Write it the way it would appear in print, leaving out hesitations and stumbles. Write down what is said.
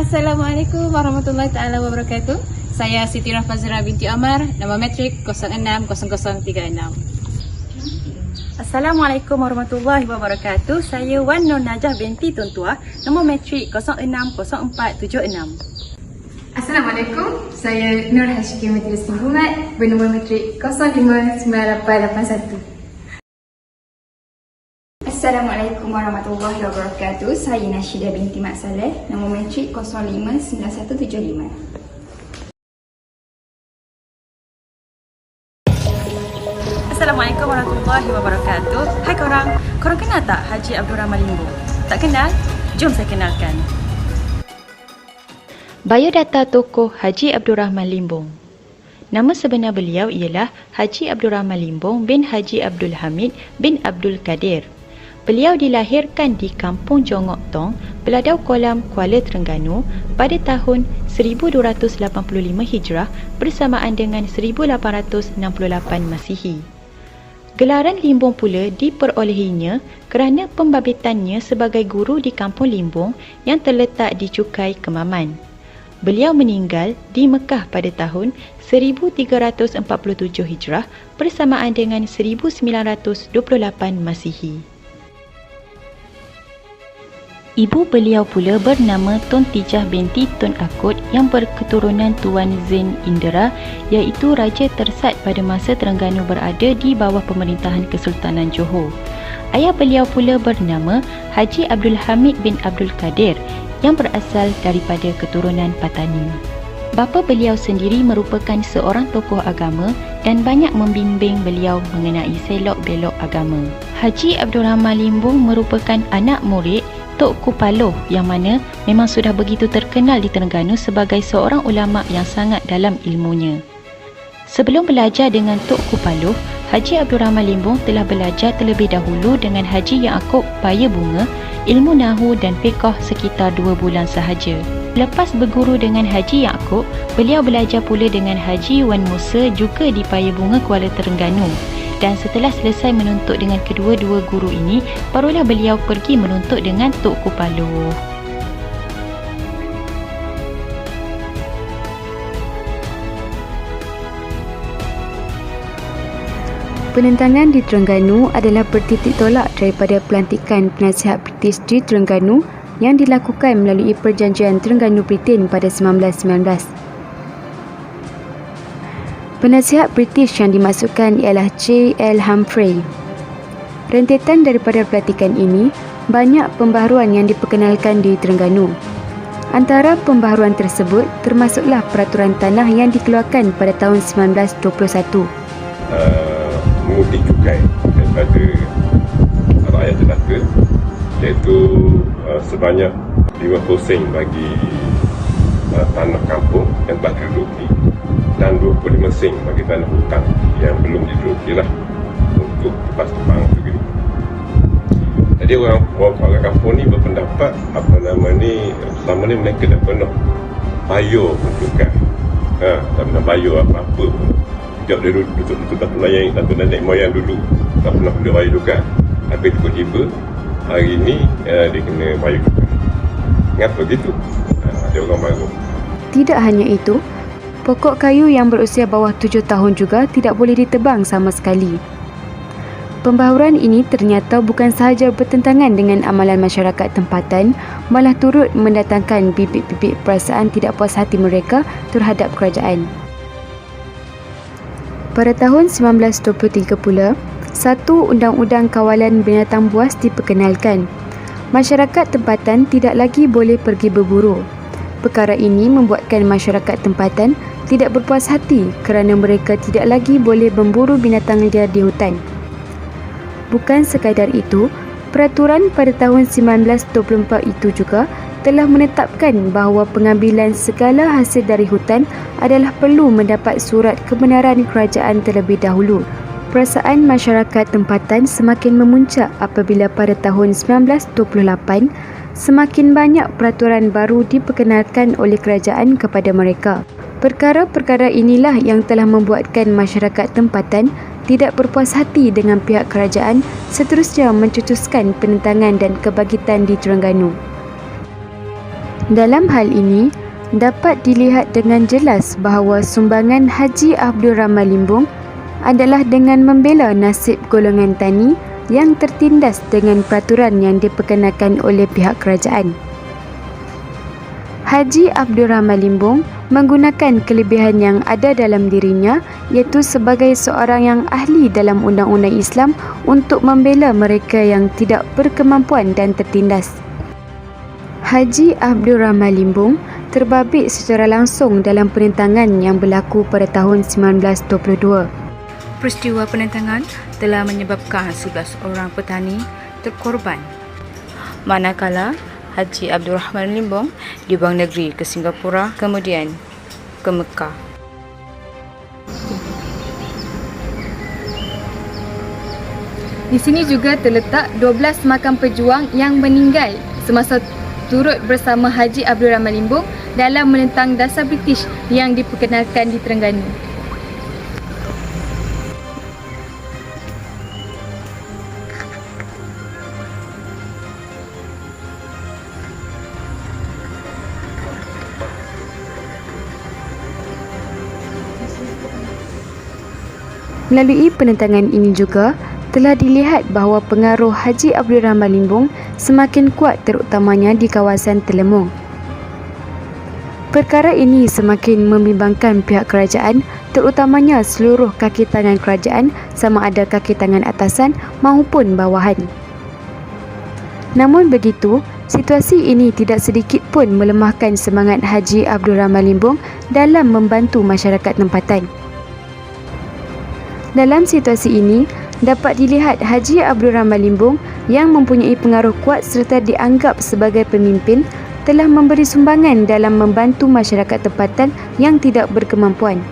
Assalamualaikum warahmatullahi taala wabarakatuh. Saya Siti Nurfazira binti Amar, nama matrik 060036. Assalamualaikum warahmatullahi wabarakatuh. Saya Wan Nur Najah binti Tun Tua, nombor matrik 060476. Assalamualaikum, saya Nur Hashim Matrius Muhammad, bernombor matrik 059881. Assalamualaikum warahmatullahi wabarakatuh. Saya Nashidah binti Mat Saleh, nombor matrik 059175. Assalamualaikum warahmatullahi wabarakatuh. Hai korang kenal tak Haji Abdul Rahman Limbong? Tak kenal? Jom saya kenalkan. Biodata tokoh Haji Abdul Rahman Limbong. Nama sebenar beliau ialah Haji Abdul Rahman Limbong bin Haji Abdul Hamid bin Abdul Kadir. Beliau dilahirkan di Kampung Jongok Tong, Beladau Kolam, Kuala Terengganu pada tahun 1285 Hijrah bersamaan dengan 1868 Masihi. Gelaran Limbong pula diperolehinya kerana pembabitannya sebagai guru di Kampung Limbong yang terletak di Cukai Kemaman. Beliau meninggal di Mekah pada tahun 1347 Hijrah bersamaan dengan 1928 Masihi. Ibu beliau pula bernama Tun Tijah binti Tun Akut yang berketurunan Tuan Zain Indera, iaitu Raja Tersat pada masa Terengganu berada di bawah pemerintahan Kesultanan Johor. Ayah beliau pula bernama Haji Abdul Hamid bin Abdul Kadir yang berasal daripada keturunan Patani. Bapa beliau sendiri merupakan seorang tokoh agama dan banyak membimbing beliau mengenai selok-belok agama. Haji Abdul Rahman Limbong merupakan anak murid Tok Kupaloh yang mana memang sudah begitu terkenal di Terengganu sebagai seorang ulama yang sangat dalam ilmunya. Sebelum belajar dengan Tok Kupaloh, Haji Abdul Rahman Limbong telah belajar terlebih dahulu dengan Haji Yaakob Paya Bunga, ilmu Nahu dan Fiqh sekitar 2 bulan sahaja. Lepas berguru dengan Haji Yaakob, beliau belajar pula dengan Haji Wan Musa juga di Paya Bunga, Kuala Terengganu. Dan setelah selesai menuntut dengan kedua-dua guru ini, barulah beliau pergi menuntut dengan Tok Kupaloh. Penentangan di Terengganu adalah bertitik tolak daripada pelantikan penasihat British di Terengganu yang dilakukan melalui Perjanjian Terengganu-Britain pada 1919. Penasihat British yang dimaksudkan ialah J.L. Humphrey. Rentetan daripada pelantikan ini, banyak pembaharuan yang diperkenalkan di Terengganu. Antara pembaharuan tersebut termasuklah peraturan tanah yang dikeluarkan pada tahun 1921. Mengutik cukai daripada rakyat jelata, iaitu sebanyak 50 sen bagi tanah kampung yang telah diduduki dan 25 sen bagi tanah hutang yang belum diduduki lah untuk tebas-tebang negeri. Jadi orang kampung ni berpendapat selama ni mereka dah pernah bayar pun cukai, tak pernah bayar apa-apa pun. Sejak dia duduk Datuk Nenek moyang dulu tak pernah bayar cukai, tapi tiba-tiba hari ni dia kena bayar cukai. Ngapa begitu? Ada orang baru. Tidak hanya itu, pokok kayu yang berusia bawah 7 tahun juga tidak boleh ditebang sama sekali. Pembaharuan ini ternyata bukan sahaja bertentangan dengan amalan masyarakat tempatan, malah turut mendatangkan bibit-bibit perasaan tidak puas hati mereka terhadap kerajaan. Pada tahun 1923 pula, satu Undang-Undang Kawalan Binatang Buas diperkenalkan. Masyarakat tempatan tidak lagi boleh pergi berburu. Perkara ini membuatkan masyarakat tempatan tidak berpuas hati kerana mereka tidak lagi boleh memburu binatang liar di hutan. Bukan sekadar itu, peraturan pada tahun 1924 itu juga telah menetapkan bahawa pengambilan segala hasil dari hutan adalah perlu mendapat surat kebenaran kerajaan terlebih dahulu. Perasaan masyarakat tempatan semakin memuncak apabila pada tahun 1928 semakin banyak peraturan baru diperkenalkan oleh kerajaan kepada mereka. Perkara-perkara inilah yang telah membuatkan masyarakat tempatan tidak berpuas hati dengan pihak kerajaan, seterusnya mencetuskan penentangan dan kebangkitan di Terengganu. Dalam hal ini, dapat dilihat dengan jelas bahawa sumbangan Haji Abdul Rahman Limbong adalah dengan membela nasib golongan tani yang tertindas dengan peraturan yang diperkenalkan oleh pihak kerajaan. Haji Abdul Rahman Limbong menggunakan kelebihan yang ada dalam dirinya, iaitu sebagai seorang yang ahli dalam undang-undang Islam untuk membela mereka yang tidak berkemampuan dan tertindas. Haji Abdul Rahman Limbong terbabit secara langsung dalam penentangan yang berlaku pada tahun 1922. Peristiwa penentangan telah menyebabkan 11 orang petani terkorban. Manakala Haji Abdul Rahman Limbong dibuang negeri ke Singapura, kemudian ke Mekah. Di sini juga terletak 12 makam pejuang yang meninggal semasa turut bersama Haji Abdul Rahman Limbong dalam menentang dasar British yang diperkenalkan di Terengganu. Melalui penentangan ini juga telah dilihat bahawa pengaruh Haji Abdul Rahman Limbong semakin kuat terutamanya di kawasan Telemong. Perkara ini semakin membimbangkan pihak kerajaan, terutamanya seluruh kaki tangan kerajaan sama ada kaki tangan atasan maupun bawahan. Namun begitu, situasi ini tidak sedikit pun melemahkan semangat Haji Abdul Rahman Limbong dalam membantu masyarakat tempatan. Dalam situasi ini, dapat dilihat Haji Abdul Rahman Limbong yang mempunyai pengaruh kuat serta dianggap sebagai pemimpin telah memberi sumbangan dalam membantu masyarakat tempatan yang tidak berkemampuan.